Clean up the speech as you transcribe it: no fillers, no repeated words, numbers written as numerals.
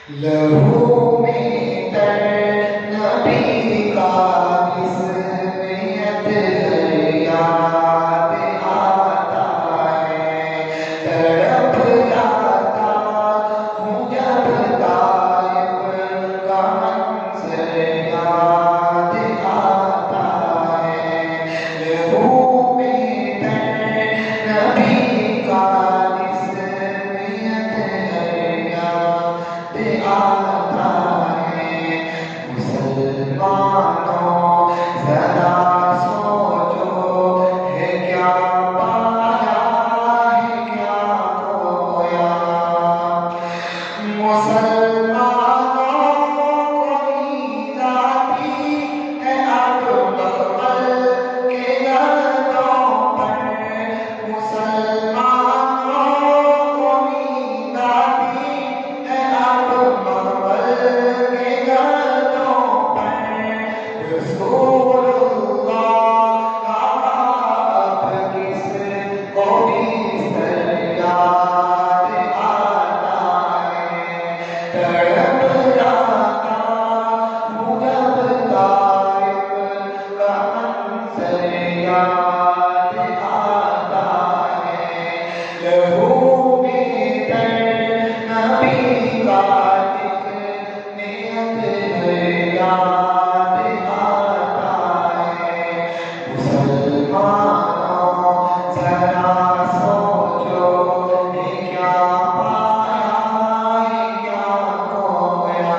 لہو میں تر نبی کا بسمیت یاد آتا ہے، تڑپ جاتا ہوں جب طائف کا منظر یاد آتا ہے۔ لہو میں تر نبی کا بسمیت یاد آتا ہے۔ مسلمانوں ذرا سوچو، ہے کیا پایا ہے کیا کھویا؟ مسلمانوں کو نیند آتی ہے اب مقبل کے گردوں پر، مسلمانوں کو نیند آتی ہے اب مقبل کے گردوں پر۔ رسول اللہ کا آپ کس کو بستر یاد آتا ہے، تڑپ جاتا ہوں جب طائف کا منظر یاد آتا ہے۔ لہو میں تر نبی کا نیت یاد آتا ہے۔ مسلمانوں ذرا سوچو، ہے کیا پایا ہے کیا کھویا؟